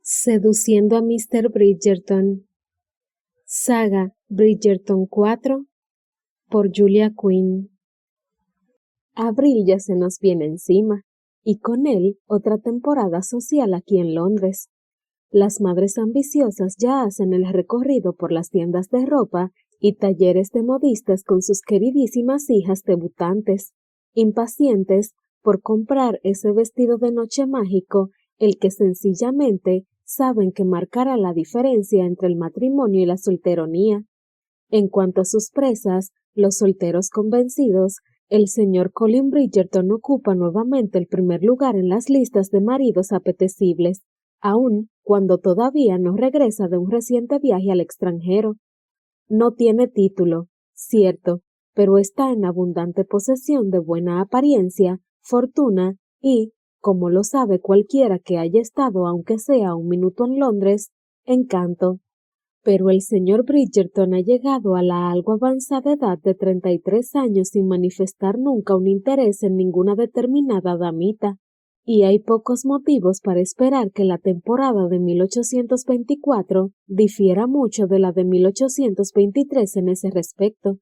Seduciendo a Mr. Bridgerton. Saga Bridgerton 4 por Julia Quinn. Abril ya se nos viene encima, y con él otra temporada social aquí en Londres. Las madres ambiciosas ya hacen el recorrido por las tiendas de ropa y talleres de modistas con sus queridísimas hijas debutantes, impacientes por comprar ese vestido de noche mágico, el que sencillamente saben que marcará la diferencia entre el matrimonio y la solteronía. En cuanto a sus presas, los solteros convencidos, el señor Colin Bridgerton ocupa nuevamente el primer lugar en las listas de maridos apetecibles, aun cuando todavía no regresa de un reciente viaje al extranjero. No tiene título, cierto, pero está en abundante posesión de buena apariencia, fortuna y, como lo sabe cualquiera que haya estado aunque sea un minuto en Londres, encanto. Pero el señor Bridgerton ha llegado a la algo avanzada edad de 33 años sin manifestar nunca un interés en ninguna determinada damita, y hay pocos motivos para esperar que la temporada de 1824 difiera mucho de la de 1823 en ese respecto.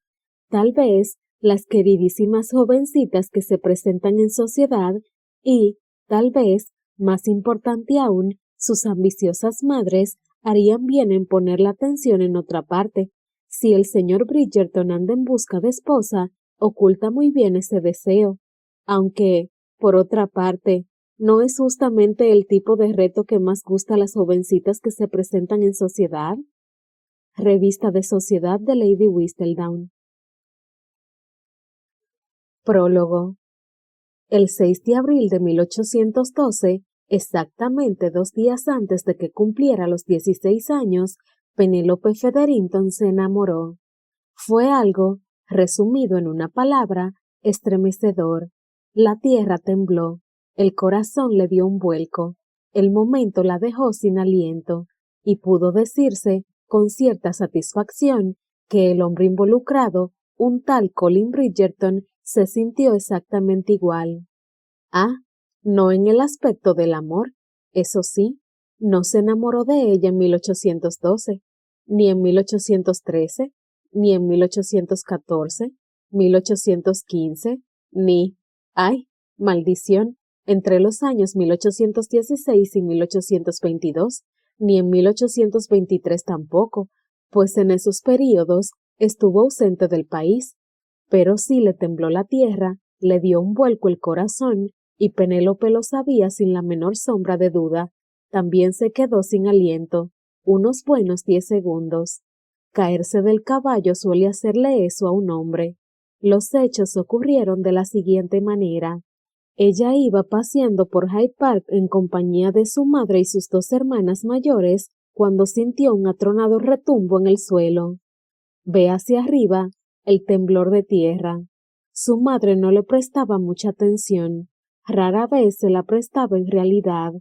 Tal vez las queridísimas jovencitas que se presentan en sociedad y, tal vez, más importante aún, sus ambiciosas madres harían bien en poner la atención en otra parte. Si el señor Bridgerton anda en busca de esposa, oculta muy bien ese deseo, aunque, por otra parte, no es justamente el tipo de reto que más gusta a las jovencitas que se presentan en sociedad. Revista de Sociedad de Lady Whistledown. Prólogo. El 6 de abril de 1812, exactamente 2 días antes de que cumpliera los 16 años, Penélope Featherington se enamoró. Fue algo, resumido en una palabra, estremecedor. La tierra tembló, el corazón le dio un vuelco, el momento la dejó sin aliento, y pudo decirse, con cierta satisfacción, que el hombre involucrado, un tal Colin Bridgerton, se sintió exactamente igual. Ah, no en el aspecto del amor, eso sí, no se enamoró de ella en 1812, ni en 1813, ni en 1814, 1815, ni, ¡ay, maldición!, entre los años 1816 y 1822, ni en 1823 tampoco, pues en esos períodos estuvo ausente del país. Pero sí le tembló la tierra, le dio un vuelco el corazón, y Penélope lo sabía sin la menor sombra de duda. También se quedó sin aliento, unos buenos 10 segundos. Caerse del caballo suele hacerle eso a un hombre. Los hechos ocurrieron de la siguiente manera. Ella iba paseando por Hyde Park en compañía de su madre y sus 2 hermanas mayores, cuando sintió un atronado retumbo en el suelo. Ve hacia arriba, el temblor de tierra. Su madre no le prestaba mucha atención, rara vez se la prestaba en realidad,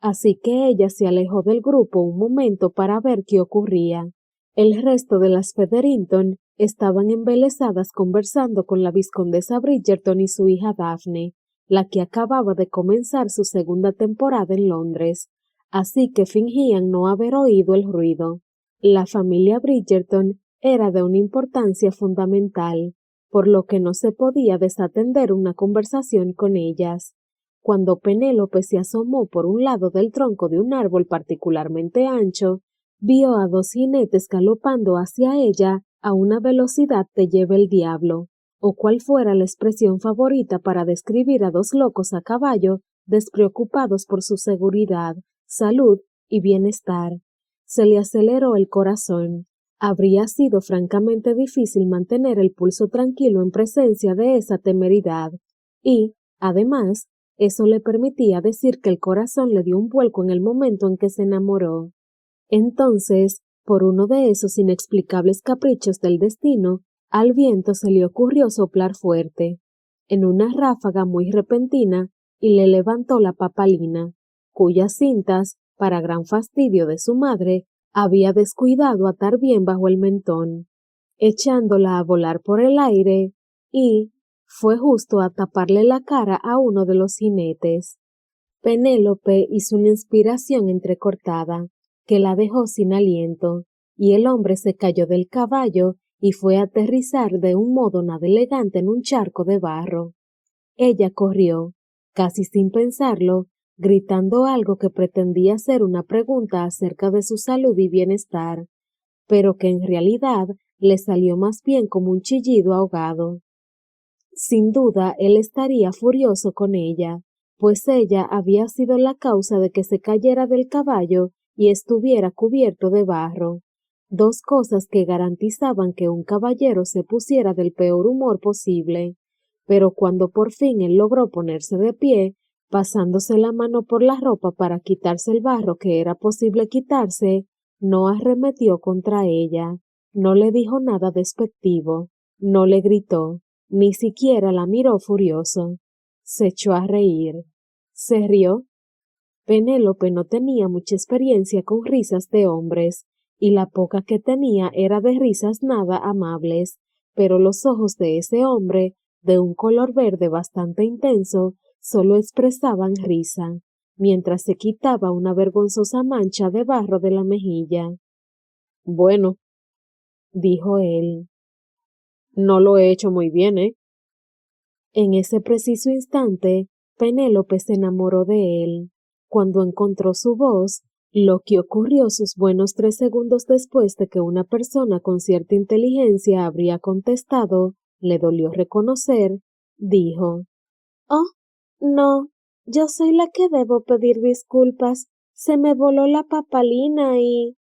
así que ella se alejó del grupo un momento para ver qué ocurría. El resto de las Featherington estaban embelesadas conversando con la vizcondesa Bridgerton y su hija Daphne, la que acababa de comenzar su segunda temporada en Londres, así que fingían no haber oído el ruido. La familia Bridgerton era de una importancia fundamental, por lo que no se podía desatender una conversación con ellas. Cuando Penélope se asomó por un lado del tronco de un árbol particularmente ancho, vio a 2 jinetes galopando hacia ella a una velocidad te lleva el diablo, o cual fuera la expresión favorita para describir a 2 locos a caballo despreocupados por su seguridad, salud y bienestar. Se le aceleró el corazón. Habría sido francamente difícil mantener el pulso tranquilo en presencia de esa temeridad, y, además, eso le permitía decir que el corazón le dio un vuelco en el momento en que se enamoró. Entonces, por uno de esos inexplicables caprichos del destino, al viento se le ocurrió soplar fuerte, en una ráfaga muy repentina, y le levantó la papalina, cuyas cintas, para gran fastidio de su madre, había descuidado atar bien bajo el mentón, echándola a volar por el aire, y fue justo a taparle la cara a uno de los jinetes. Penélope hizo una inspiración entrecortada, que la dejó sin aliento, y el hombre se cayó del caballo y fue a aterrizar de un modo nada elegante en un charco de barro. Ella corrió, casi sin pensarlo, gritando algo que pretendía ser una pregunta acerca de su salud y bienestar, pero que en realidad le salió más bien como un chillido ahogado. Sin duda él estaría furioso con ella, pues ella había sido la causa de que se cayera del caballo y estuviera cubierto de barro, dos cosas que garantizaban que un caballero se pusiera del peor humor posible. Pero cuando por fin él logró ponerse de pie, pasándose la mano por la ropa para quitarse el barro que era posible quitarse, no arremetió contra ella, no le dijo nada despectivo, no le gritó, ni siquiera la miró furioso. Se echó a reír. ¿Se rió? Penélope no tenía mucha experiencia con risas de hombres, y la poca que tenía era de risas nada amables, pero los ojos de ese hombre, de un color verde bastante intenso, solo expresaban risa, mientras se quitaba una vergonzosa mancha de barro de la mejilla. Bueno, dijo él, no lo he hecho muy bien, ¿eh? En ese preciso instante, Penélope se enamoró de él. Cuando encontró su voz, lo que ocurrió sus buenos 3 segundos después de que una persona con cierta inteligencia habría contestado, le dolió reconocer, dijo, «Oh, no, yo soy la que debo pedir disculpas. Se me voló la papalina y...»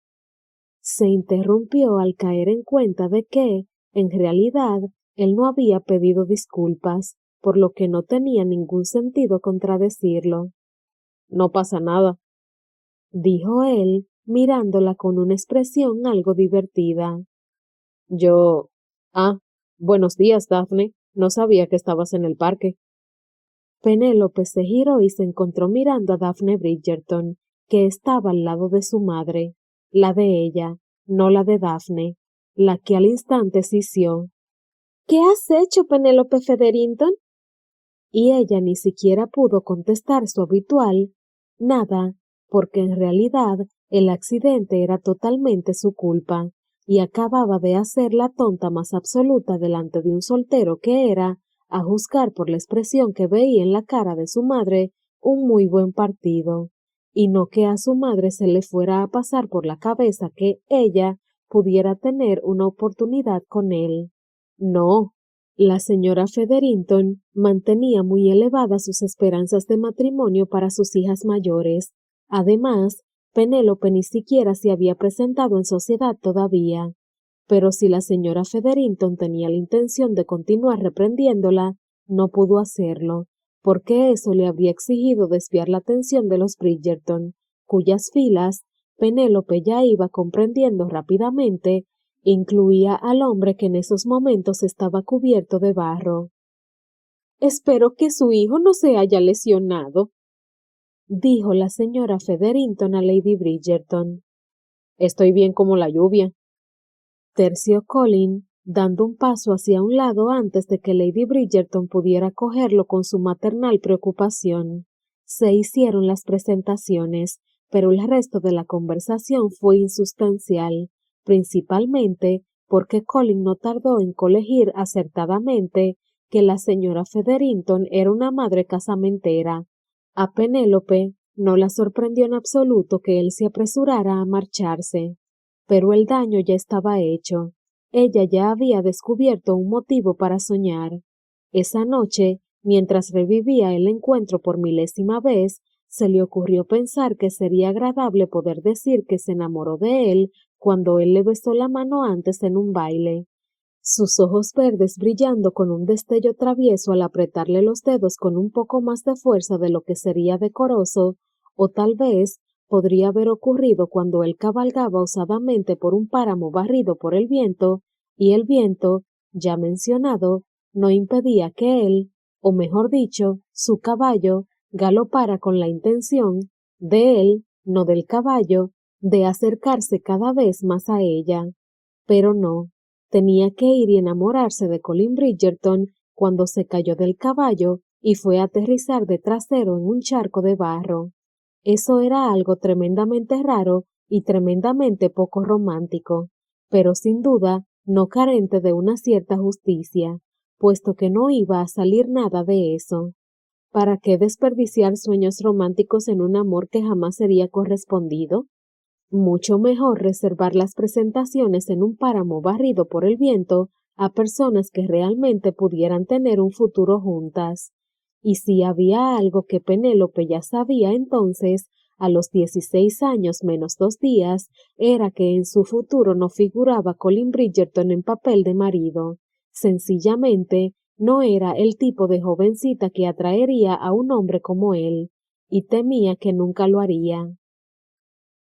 Se interrumpió al caer en cuenta de que, en realidad, él no había pedido disculpas, por lo que no tenía ningún sentido contradecirlo. No pasa nada, dijo él, mirándola con una expresión algo divertida. Yo... Ah, buenos días, Daphne. No sabía que estabas en el parque. Penélope se giró y se encontró mirando a Daphne Bridgerton, que estaba al lado de su madre, la de ella, no la de Daphne, la que al instante sisió. ¿Qué has hecho, Penélope Featherington? Y ella ni siquiera pudo contestar su habitual nada, porque en realidad el accidente era totalmente su culpa, y acababa de hacer la tonta más absoluta delante de un soltero que era, a juzgar por la expresión que veía en la cara de su madre, un muy buen partido, y no que a su madre se le fuera a pasar por la cabeza que ella pudiera tener una oportunidad con él. No. La señora Featherington mantenía muy elevadas sus esperanzas de matrimonio para sus hijas mayores. Además, Penélope ni siquiera se había presentado en sociedad todavía. Pero si la señora Featherington tenía la intención de continuar reprendiéndola, no pudo hacerlo, porque eso le habría exigido desviar la atención de los Bridgerton, cuyas filas Penélope ya iba comprendiendo rápidamente incluía al hombre que en esos momentos estaba cubierto de barro. Espero que su hijo no se haya lesionado, dijo la señora Featherington a Lady Bridgerton. Estoy bien como la lluvia, terció Colin, dando un paso hacia un lado antes de que Lady Bridgerton pudiera cogerlo con su maternal preocupación. Se hicieron las presentaciones, pero el resto de la conversación fue insustancial, principalmente porque Colin no tardó en colegir acertadamente que la señora Featherington era una madre casamentera. A Penélope no la sorprendió en absoluto que él se apresurara a marcharse, pero el daño ya estaba hecho. Ella ya había descubierto un motivo para soñar. Esa noche, mientras revivía el encuentro por milésima vez, se le ocurrió pensar que sería agradable poder decir que se enamoró de él cuando él le besó la mano antes en un baile. Sus ojos verdes brillando con un destello travieso al apretarle los dedos con un poco más de fuerza de lo que sería decoroso, o tal vez podría haber ocurrido cuando él cabalgaba osadamente por un páramo barrido por el viento, y el viento, ya mencionado, no impedía que él, o mejor dicho, su caballo, galopara con la intención, de él, no del caballo, de acercarse cada vez más a ella. Pero no, tenía que ir y enamorarse de Colin Bridgerton cuando se cayó del caballo y fue a aterrizar de trasero en un charco de barro. Eso era algo tremendamente raro y tremendamente poco romántico, pero sin duda no carente de una cierta justicia, puesto que no iba a salir nada de eso. ¿Para qué desperdiciar sueños románticos en un amor que jamás sería correspondido? Mucho mejor reservar las presentaciones en un páramo barrido por el viento a personas que realmente pudieran tener un futuro juntas. Y si había algo que Penélope ya sabía entonces, a los 16 años menos 2 días, era que en su futuro no figuraba Colin Bridgerton en papel de marido. Sencillamente, no era el tipo de jovencita que atraería a un hombre como él, y temía que nunca lo haría.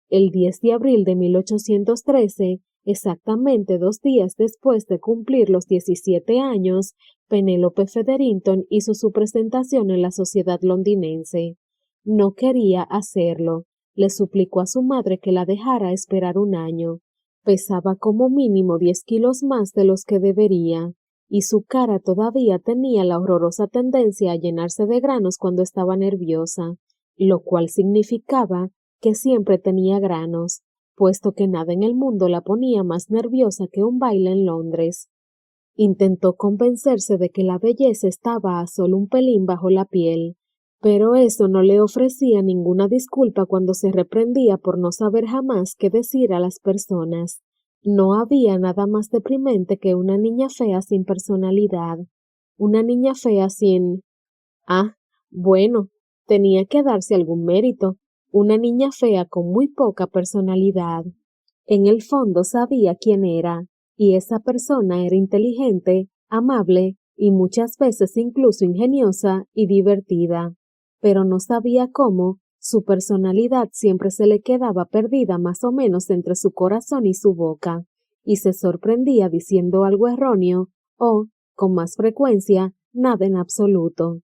El 10 de abril de 1813, exactamente 2 días después de cumplir los 17 años, Penélope Featherington hizo su presentación en la sociedad londinense. No quería hacerlo. Le suplicó a su madre que la dejara esperar un año. Pesaba como mínimo 10 kilos más de los que debería, y su cara todavía tenía la horrorosa tendencia a llenarse de granos cuando estaba nerviosa, lo cual significaba que siempre tenía granos, puesto que nada en el mundo la ponía más nerviosa que un baile en Londres. Intentó convencerse de que la belleza estaba a solo un pelín bajo la piel, pero eso no le ofrecía ninguna disculpa cuando se reprendía por no saber jamás qué decir a las personas. No había nada más deprimente que una niña fea sin personalidad. Una niña fea sin... Ah, bueno, tenía que darse algún mérito. Una niña fea con muy poca personalidad. En el fondo sabía quién era, y esa persona era inteligente, amable y muchas veces incluso ingeniosa y divertida. Pero no sabía cómo, su personalidad siempre se le quedaba perdida más o menos entre su corazón y su boca, y se sorprendía diciendo algo erróneo o, con más frecuencia, nada en absoluto.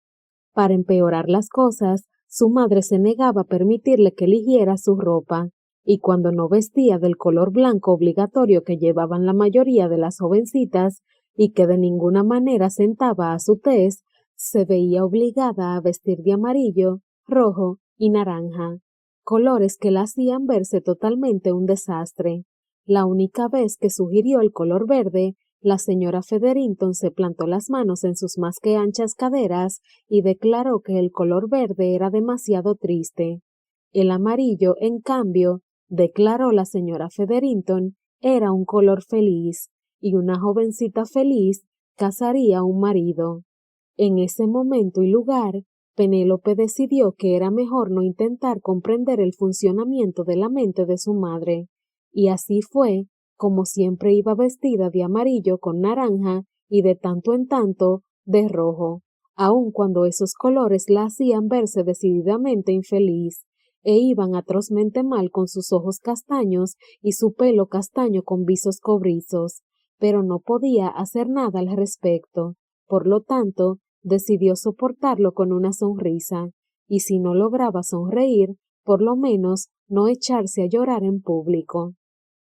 Para empeorar las cosas, su madre se negaba a permitirle que eligiera su ropa, y cuando no vestía del color blanco obligatorio que llevaban la mayoría de las jovencitas y que de ninguna manera sentaba a su tez, se veía obligada a vestir de amarillo, rojo y naranja, colores que la hacían verse totalmente un desastre. La única vez que sugirió el color verde, la señora Featherington se plantó las manos en sus más que anchas caderas y declaró que el color verde era demasiado triste. El amarillo, en cambio, declaró la señora Featherington, era un color feliz, y una jovencita feliz casaría a un marido. En ese momento y lugar, Penélope decidió que era mejor no intentar comprender el funcionamiento de la mente de su madre, y así fue como siempre iba vestida de amarillo con naranja y de tanto en tanto de rojo, aun cuando esos colores la hacían verse decididamente infeliz, e iban atrozmente mal con sus ojos castaños y su pelo castaño con visos cobrizos, pero no podía hacer nada al respecto. Por lo tanto, decidió soportarlo con una sonrisa, y si no lograba sonreír, por lo menos no echarse a llorar en público.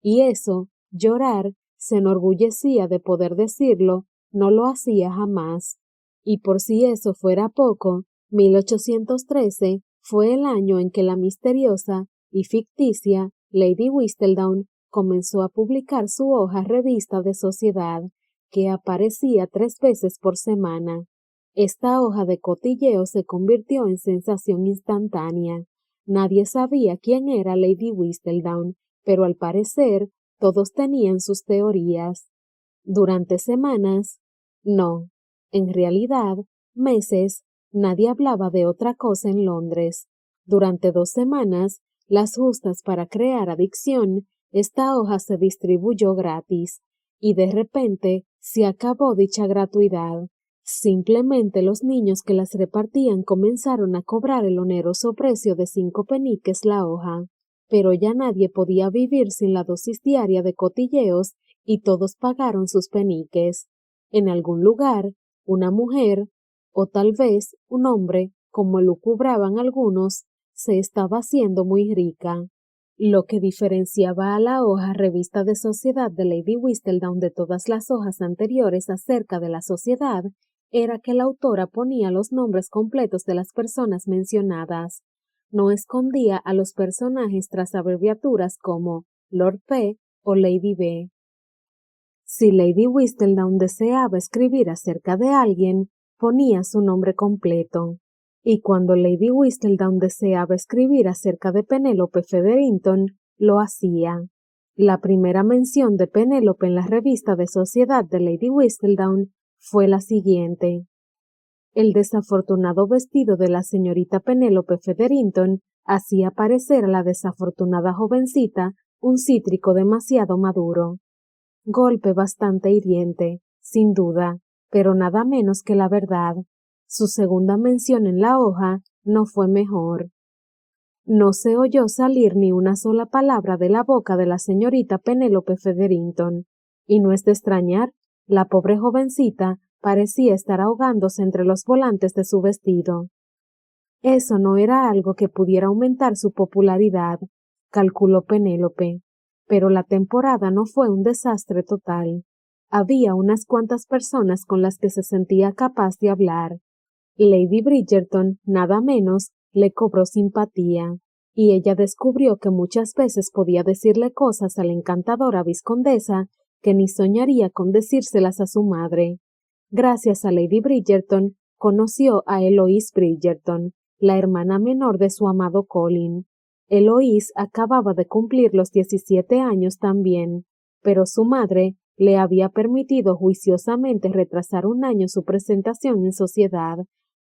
Y eso, llorar, se enorgullecía de poder decirlo, no lo hacía jamás. Y por si eso fuera poco, 1813 fue el año en que la misteriosa y ficticia Lady Whistledown comenzó a publicar su hoja revista de sociedad, que aparecía 3 veces por semana. Esta hoja de cotilleo se convirtió en sensación instantánea. Nadie sabía quién era Lady Whistledown, pero al parecer todos tenían sus teorías. Durante semanas, no, en realidad, meses, nadie hablaba de otra cosa en Londres. Durante 2 semanas, las justas para crear adicción, esta hoja se distribuyó gratis, y de repente se acabó dicha gratuidad. Simplemente los niños que las repartían comenzaron a cobrar el oneroso precio de 5 peniques la hoja, pero ya nadie podía vivir sin la dosis diaria de cotilleos y todos pagaron sus peniques. En algún lugar, una mujer, o tal vez un hombre, como lucubraban algunos, se estaba haciendo muy rica. Lo que diferenciaba a la hoja revista de sociedad de Lady Whistledown de todas las hojas anteriores acerca de la sociedad era que la autora ponía los nombres completos de las personas mencionadas. No escondía a los personajes tras abreviaturas como Lord P o Lady B. Si Lady Whistledown deseaba escribir acerca de alguien, ponía su nombre completo. Y cuando Lady Whistledown deseaba escribir acerca de Penélope Featherington, lo hacía. La primera mención de Penélope en la revista de sociedad de Lady Whistledown fue la siguiente. El desafortunado vestido de la señorita Penélope Featherington hacía parecer a la desafortunada jovencita un cítrico demasiado maduro. Golpe bastante hiriente, sin duda, pero nada menos que la verdad. Su segunda mención en la hoja no fue mejor. No se oyó salir ni una sola palabra de la boca de la señorita Penélope Featherington, y no es de extrañar, la pobre jovencita parecía estar ahogándose entre los volantes de su vestido. Eso no era algo que pudiera aumentar su popularidad, calculó Penélope, pero la temporada no fue un desastre total. Había unas cuantas personas con las que se sentía capaz de hablar. Lady Bridgerton, nada menos, le cobró simpatía, y ella descubrió que muchas veces podía decirle cosas a la encantadora vizcondesa que ni soñaría con decírselas a su madre. Gracias a Lady Bridgerton, conoció a Eloise Bridgerton, la hermana menor de su amado Colin. Eloise acababa de cumplir los 17 años también, pero su madre le había permitido juiciosamente retrasar un año su presentación en sociedad,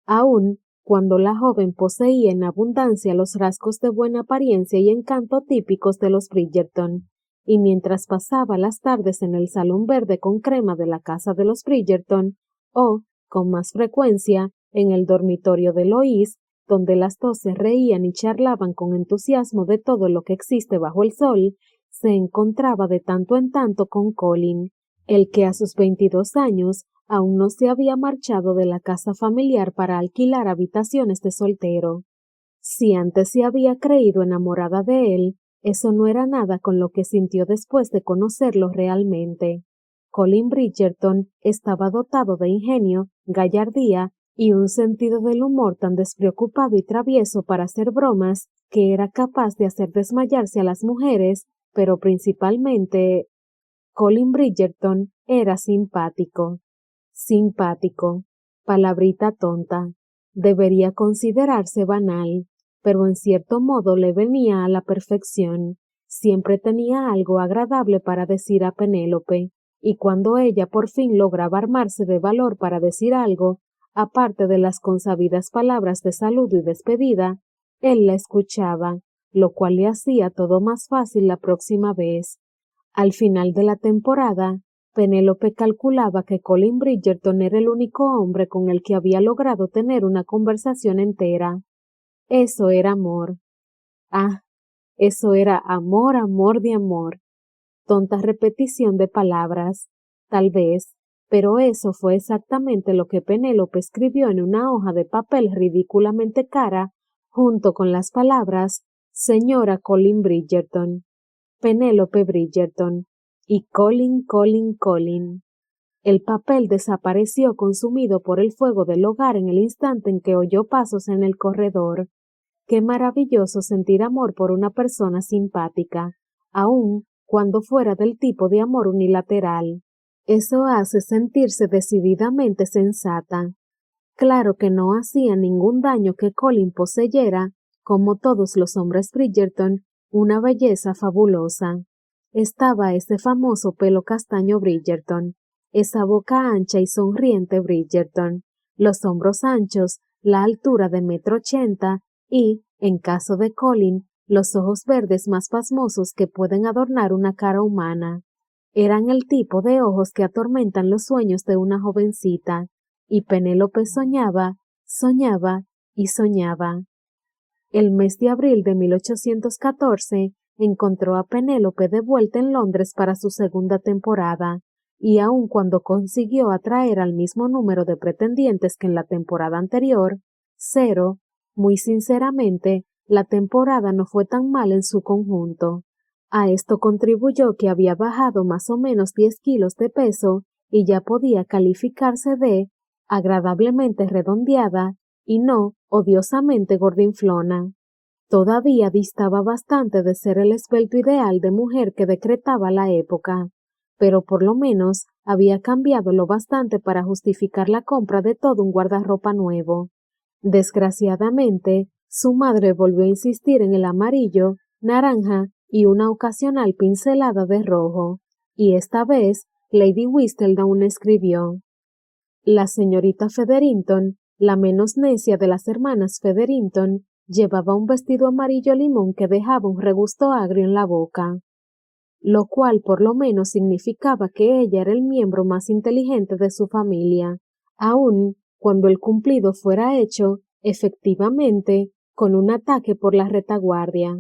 aun cuando la joven poseía en abundancia los rasgos de buena apariencia y encanto típicos de los Bridgerton, y mientras pasaba las tardes en el salón verde con crema de la casa de los Bridgerton, o, con más frecuencia, en el dormitorio de Eloise, donde las dos se reían y charlaban con entusiasmo de todo lo que existe bajo el sol, se encontraba de tanto en tanto con Colin, el que a sus 22 años aún no se había marchado de la casa familiar para alquilar habitaciones de soltero. Si antes se había creído enamorada de él, eso no era nada con lo que sintió después de conocerlo realmente. Colin Bridgerton estaba dotado de ingenio, gallardía y un sentido del humor tan despreocupado y travieso para hacer bromas que era capaz de hacer desmayarse a las mujeres, pero principalmente Colin Bridgerton era simpático. Simpático. Palabrita tonta. Debería considerarse banal, pero en cierto modo le venía a la perfección. Siempre tenía algo agradable para decir a Penélope, y cuando ella por fin lograba armarse de valor para decir algo, aparte de las consabidas palabras de saludo y despedida, él la escuchaba, lo cual le hacía todo más fácil la próxima vez. Al final de la temporada, Penélope calculaba que Colin Bridgerton era el único hombre con el que había logrado tener una conversación entera. Eso era amor. Ah, eso era amor, amor de amor. Tonta repetición de palabras, tal vez, pero eso fue exactamente lo que Penélope escribió en una hoja de papel ridículamente cara, junto con las palabras Señora Colin Bridgerton, Penélope Bridgerton y Colin. El papel desapareció consumido por el fuego del hogar en el instante en que oyó pasos en el corredor. Qué maravilloso sentir amor por una persona simpática, aun cuando fuera del tipo de amor unilateral. Eso hace sentirse decididamente sensata. Claro que no hacía ningún daño que Colin poseyera, como todos los hombres Bridgerton, una belleza fabulosa. Estaba ese famoso pelo castaño Bridgerton, esa boca ancha y sonriente Bridgerton, los hombros anchos, la altura de 1,80 m y, en caso de Colin, los ojos verdes más pasmosos que pueden adornar una cara humana. Eran el tipo de ojos que atormentan los sueños de una jovencita, y Penélope soñaba, soñaba y soñaba. El mes de abril de 1814 encontró a Penélope de vuelta en Londres para su segunda temporada, y aun cuando consiguió atraer al mismo número de pretendientes que en la temporada anterior, 0, muy sinceramente, la temporada no fue tan mal en su conjunto. A esto contribuyó que había bajado más o menos 10 kilos de peso y ya podía calificarse de agradablemente redondeada y no odiosamente gordinflona. Todavía distaba bastante de ser el esbelto ideal de mujer que decretaba la época, pero por lo menos había cambiado lo bastante para justificar la compra de todo un guardarropa nuevo. Desgraciadamente, su madre volvió a insistir en el amarillo, naranja y una ocasional pincelada de rojo, y esta vez Lady Whistledown escribió: La señorita Featherington, la menos necia de las hermanas Featherington, llevaba un vestido amarillo limón que dejaba un regusto agrio en la boca, lo cual por lo menos significaba que ella era el miembro más inteligente de su familia, aun cuando el cumplido fuera hecho, efectivamente, con un ataque por la retaguardia.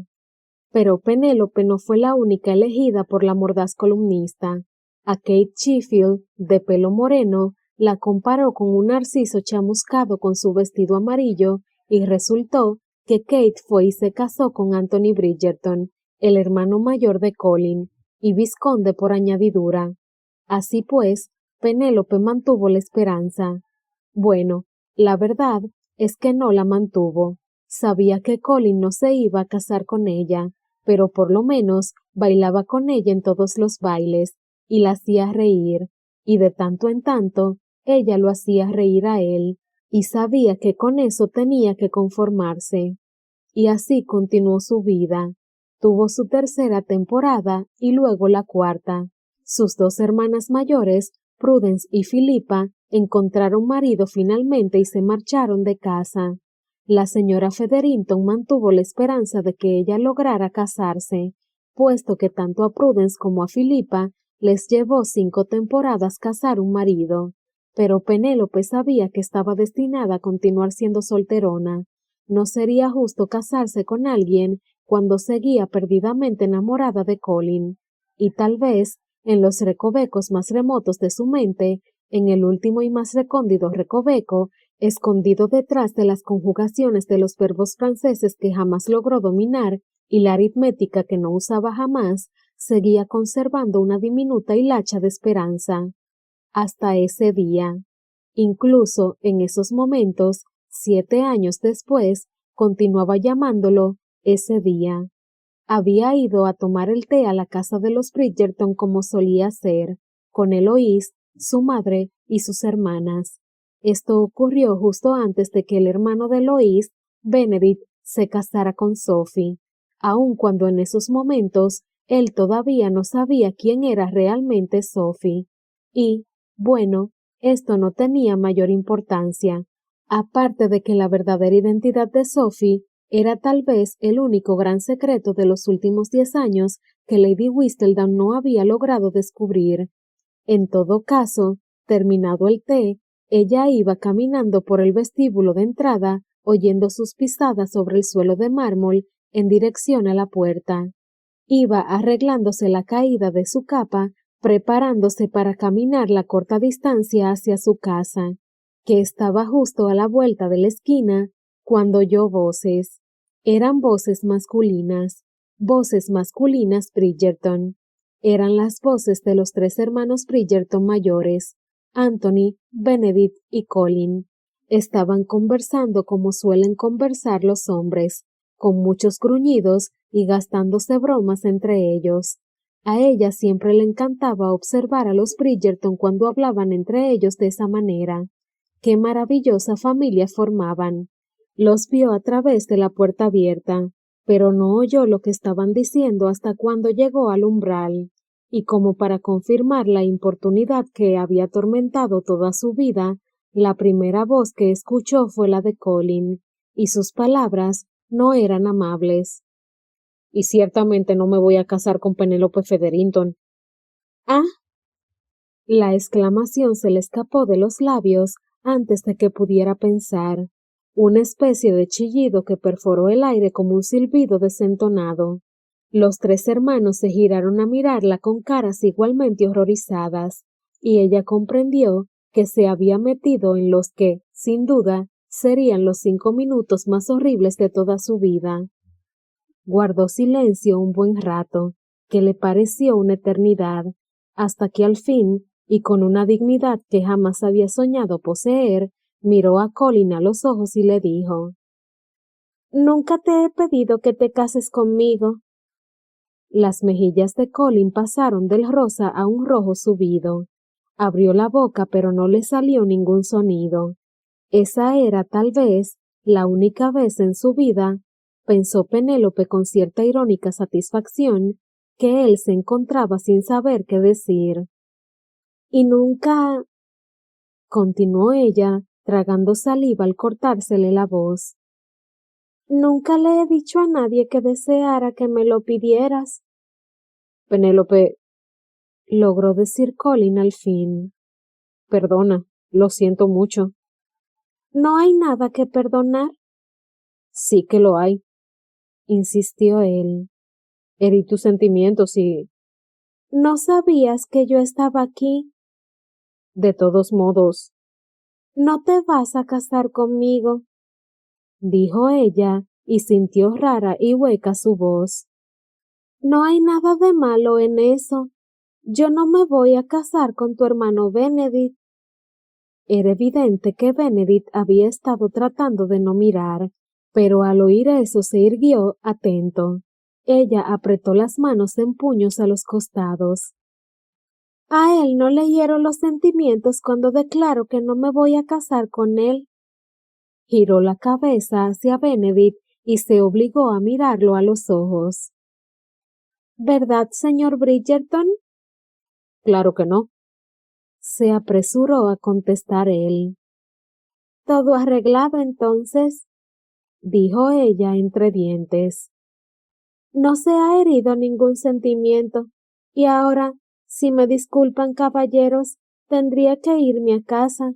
Pero Penélope no fue la única elegida por la mordaz columnista. A Kate Sheffield, de pelo moreno, la comparó con un narciso chamuscado con su vestido amarillo, y resultó que Kate fue y se casó con Anthony Bridgerton, el hermano mayor de Colin, y vizconde por añadidura. Así pues, Penélope mantuvo la esperanza. Bueno, la verdad es que no la mantuvo. Sabía que Colin no se iba a casar con ella, pero por lo menos bailaba con ella en todos los bailes, y la hacía reír, y de tanto en tanto ella lo hacía reír a él, y sabía que con eso tenía que conformarse. Y así continuó su vida. Tuvo su tercera temporada y luego la cuarta. Sus dos hermanas mayores, Prudence y Philippa, encontraron marido finalmente y se marcharon de casa. La señora Featherington mantuvo la esperanza de que ella lograra casarse, puesto que tanto a Prudence como a Philippa les llevó 5 temporadas casar un marido. Pero Penélope sabía que estaba destinada a continuar siendo solterona. No sería justo casarse con alguien cuando seguía perdidamente enamorada de Colin, y tal vez, en los recovecos más remotos de su mente, en el último y más recóndito recoveco, escondido detrás de las conjugaciones de los verbos franceses que jamás logró dominar y la aritmética que no usaba jamás, seguía conservando una diminuta hilacha de esperanza. Hasta ese día. Incluso en esos momentos, 7 años después, continuaba llamándolo ese día. Había ido a tomar el té a la casa de los Bridgerton como solía hacer, con Eloise, su madre y sus hermanas. Esto ocurrió justo antes de que el hermano de Eloise, Benedict, se casara con Sophie, aun cuando en esos momentos él todavía no sabía quién era realmente Sophie. Y, bueno, esto no tenía mayor importancia, aparte de que la verdadera identidad de Sophie era tal vez el único gran secreto de los últimos 10 años que Lady Whistledown no había logrado descubrir. En todo caso, terminado el té, ella iba caminando por el vestíbulo de entrada, oyendo sus pisadas sobre el suelo de mármol en dirección a la puerta. Iba arreglándose la caída de su capa, preparándose para caminar la corta distancia hacia su casa, que estaba justo a la vuelta de la esquina, cuando oyó voces. Eran voces masculinas Bridgerton. Eran las voces de los 3 hermanos Bridgerton mayores, Anthony, Benedict y Colin. Estaban conversando como suelen conversar los hombres, con muchos gruñidos y gastándose bromas entre ellos. A ella siempre le encantaba observar a los Bridgerton cuando hablaban entre ellos de esa manera. ¡Qué maravillosa familia formaban! Los vio a través de la puerta abierta, pero no oyó lo que estaban diciendo hasta cuando llegó al umbral, y como para confirmar la importunidad que había atormentado toda su vida, la primera voz que escuchó fue la de Colin, y sus palabras no eran amables. Y ciertamente no me voy a casar con Penélope Featherington. ¿Ah? La exclamación se le escapó de los labios antes de que pudiera pensar. Una especie de chillido que perforó el aire como un silbido desentonado. Los 3 hermanos se giraron a mirarla con caras igualmente horrorizadas, y ella comprendió que se había metido en los que, sin duda, serían los 5 minutos más horribles de toda su vida. Guardó silencio un buen rato, que le pareció una eternidad, hasta que al fin y con una dignidad que jamás había soñado poseer, miró a Colin a los ojos y le dijo: «Nunca te he pedido que te cases conmigo». Las mejillas de Colin pasaron del rosa a un rojo subido. Abrió la boca, pero no le salió ningún sonido. Esa era, tal vez, la única vez en su vida, pensó Penélope con cierta irónica satisfacción, que él se encontraba sin saber qué decir. «Y nunca», continuó ella, tragando saliva al cortársele la voz, «nunca le he dicho a nadie que deseara que me lo pidieras». «Penélope», logró decir Colin al fin. «Perdona, lo siento mucho». «No hay nada que perdonar». «Sí que lo hay», insistió él. «Herí tus sentimientos y...» «¿No sabías que yo estaba aquí?» «De todos modos...» «¿No te vas a casar conmigo?», dijo ella, y sintió rara y hueca su voz. «No hay nada de malo en eso. Yo no me voy a casar con tu hermano Benedict». Era evidente que Benedict había estado tratando de no mirar, pero al oír eso se irguió atento. Ella apretó las manos en puños a los costados. «A él no le hiero los sentimientos cuando declaro que no me voy a casar con él». Giró la cabeza hacia Benedict y se obligó a mirarlo a los ojos. «¿Verdad, señor Bridgerton?» «Claro que no», se apresuró a contestar él. «Todo arreglado entonces», dijo ella entre dientes. «No se ha herido ningún sentimiento, y ahora, si me disculpan, caballeros, tendría que irme a casa».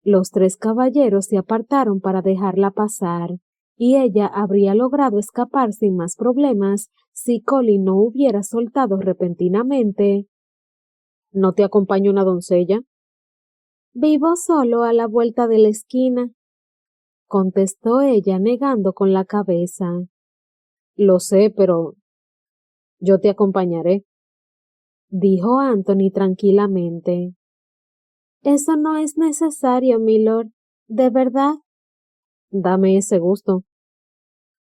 Los tres caballeros se apartaron para dejarla pasar, y ella habría logrado escapar sin más problemas si Colin no hubiera soltado repentinamente: «¿No te acompaña una doncella?» «Vivo solo a la vuelta de la esquina», contestó ella negando con la cabeza. «Lo sé, pero...» «Yo te acompañaré», dijo Anthony tranquilamente. «Eso no es necesario, milord, de verdad». «Dame ese gusto»,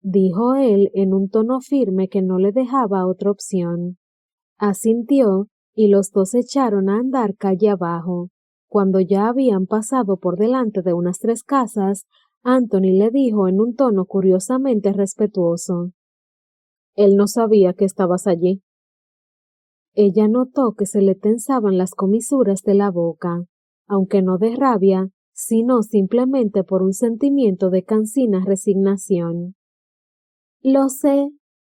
dijo él en un tono firme que no le dejaba otra opción. Asintió, y los dos echaron a andar calle abajo. Cuando ya habían pasado por delante de unas 3 casas, Anthony le dijo en un tono curiosamente respetuoso: «Él no sabía que estabas allí». Ella notó que se le tensaban las comisuras de la boca, aunque no de rabia, sino simplemente por un sentimiento de cansina resignación. «Lo sé,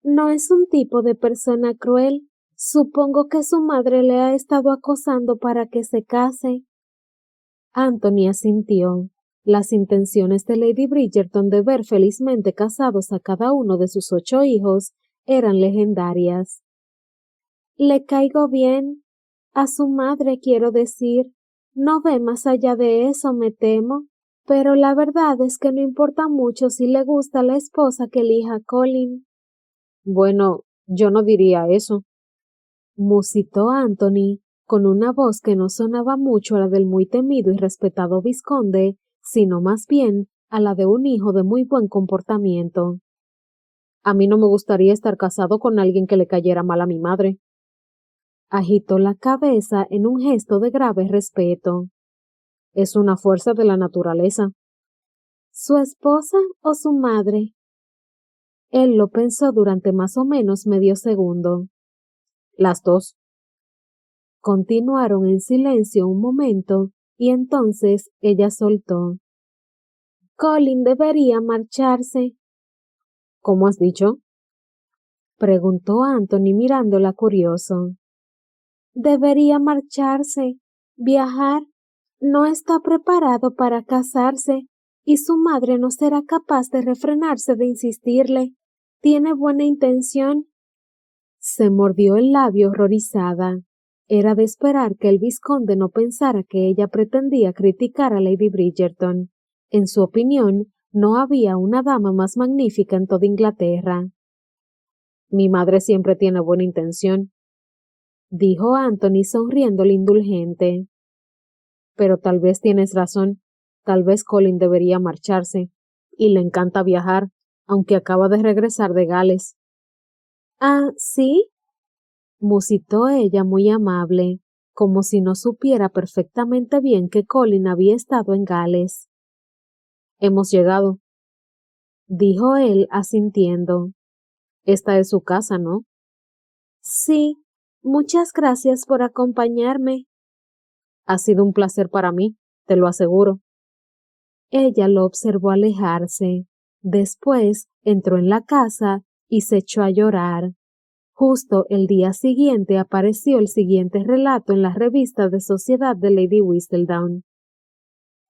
no es un tipo de persona cruel. Supongo que su madre le ha estado acosando para que se case». Anthony asintió. Las intenciones de Lady Bridgerton de ver felizmente casados a cada uno de sus 8 hijos eran legendarias. «Le caigo bien. A su madre, quiero decir. No ve más allá de eso, me temo. Pero la verdad es que no importa mucho si le gusta la esposa que elija Colin». «Bueno, yo no diría eso», musitó Anthony, con una voz que no sonaba mucho a la del muy temido y respetado vizconde, sino más bien a la de un hijo de muy buen comportamiento. «A mí no me gustaría estar casado con alguien que le cayera mal a mi madre». Agitó la cabeza en un gesto de grave respeto. «Es una fuerza de la naturaleza». «¿Su esposa o su madre?» Él lo pensó durante más o menos medio segundo. «Las dos». Continuaron en silencio un momento, y entonces ella soltó: «Colin debería marcharse». «¿Cómo has dicho?», preguntó Anthony mirándola curioso. «Debería marcharse, viajar. No está preparado para casarse, y su madre no será capaz de refrenarse de insistirle. Tiene buena intención». Se mordió el labio horrorizada. Era de esperar que el vizconde no pensara que ella pretendía criticar a Lady Bridgerton. En su opinión, no había una dama más magnífica en toda Inglaterra. «Mi madre siempre tiene buena intención», dijo Anthony sonriéndole indulgente. Pero tal vez tienes razón, tal vez Colin debería marcharse, y le encanta viajar, aunque acaba de regresar de Gales. Ah, ¿sí? Musitó ella muy amable, como si no supiera perfectamente bien que Colin había estado en Gales. Hemos llegado, dijo él asintiendo. Esta es su casa, ¿no? Sí, muchas gracias por acompañarme. Ha sido un placer para mí, te lo aseguro. Ella lo observó alejarse. Después entró en la casa y se echó a llorar. Justo el día siguiente apareció el siguiente relato en la revista de sociedad de Lady Whistledown.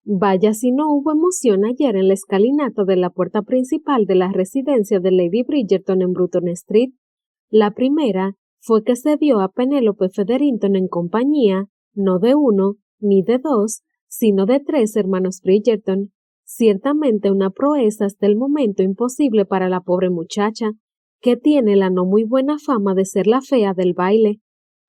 Vaya si no hubo emoción ayer en la escalinata de la puerta principal de la residencia de Lady Bridgerton en Bruton Street. La primera fue que se vio a Penélope Featherington en compañía, no de uno, ni de dos, sino de tres hermanos Bridgerton. Ciertamente una proeza hasta el momento imposible para la pobre muchacha, que tiene la no muy buena fama de ser la fea del baile.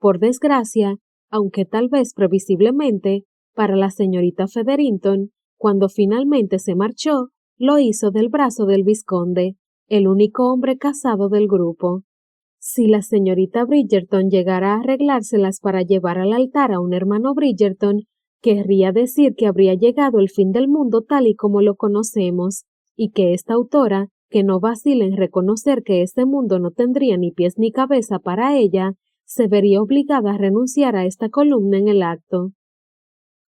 Por desgracia, aunque tal vez previsiblemente, para la señorita Featherington, cuando finalmente se marchó, lo hizo del brazo del vizconde, el único hombre casado del grupo. Si la señorita Bridgerton llegara a arreglárselas para llevar al altar a un hermano Bridgerton, querría decir que habría llegado el fin del mundo tal y como lo conocemos, y que esta autora, que no vacila en reconocer que este mundo no tendría ni pies ni cabeza para ella, se vería obligada a renunciar a esta columna en el acto.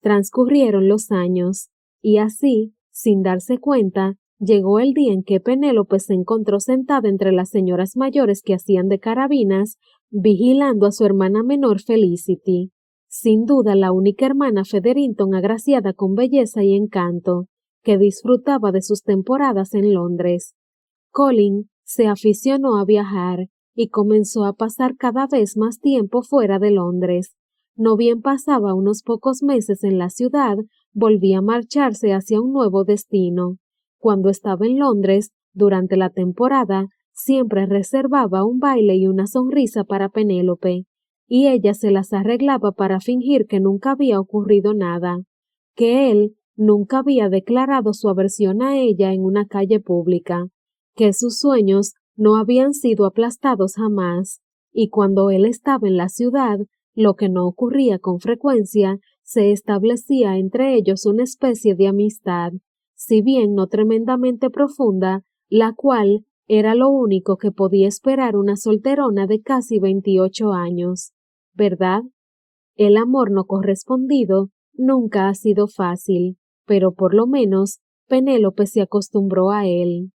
Transcurrieron los años, y así, sin darse cuenta, llegó el día en que Penélope se encontró sentada entre las señoras mayores que hacían de carabinas, vigilando a su hermana menor Felicity, sin duda la única hermana Featherington agraciada con belleza y encanto, que disfrutaba de sus temporadas en Londres. Colin se aficionó a viajar y comenzó a pasar cada vez más tiempo fuera de Londres. No bien pasaba unos pocos meses en la ciudad, volvía a marcharse hacia un nuevo destino. Cuando estaba en Londres, durante la temporada, siempre reservaba un baile y una sonrisa para Penélope, y ella se las arreglaba para fingir que nunca había ocurrido nada, que él nunca había declarado su aversión a ella en una calle pública, que sus sueños no habían sido aplastados jamás, y cuando él estaba en la ciudad, lo que no ocurría con frecuencia, se establecía entre ellos una especie de amistad, si bien no tremendamente profunda, la cual era lo único que podía esperar una solterona de casi 28 años. ¿Verdad? El amor no correspondido nunca ha sido fácil, pero por lo menos Penélope se acostumbró a él.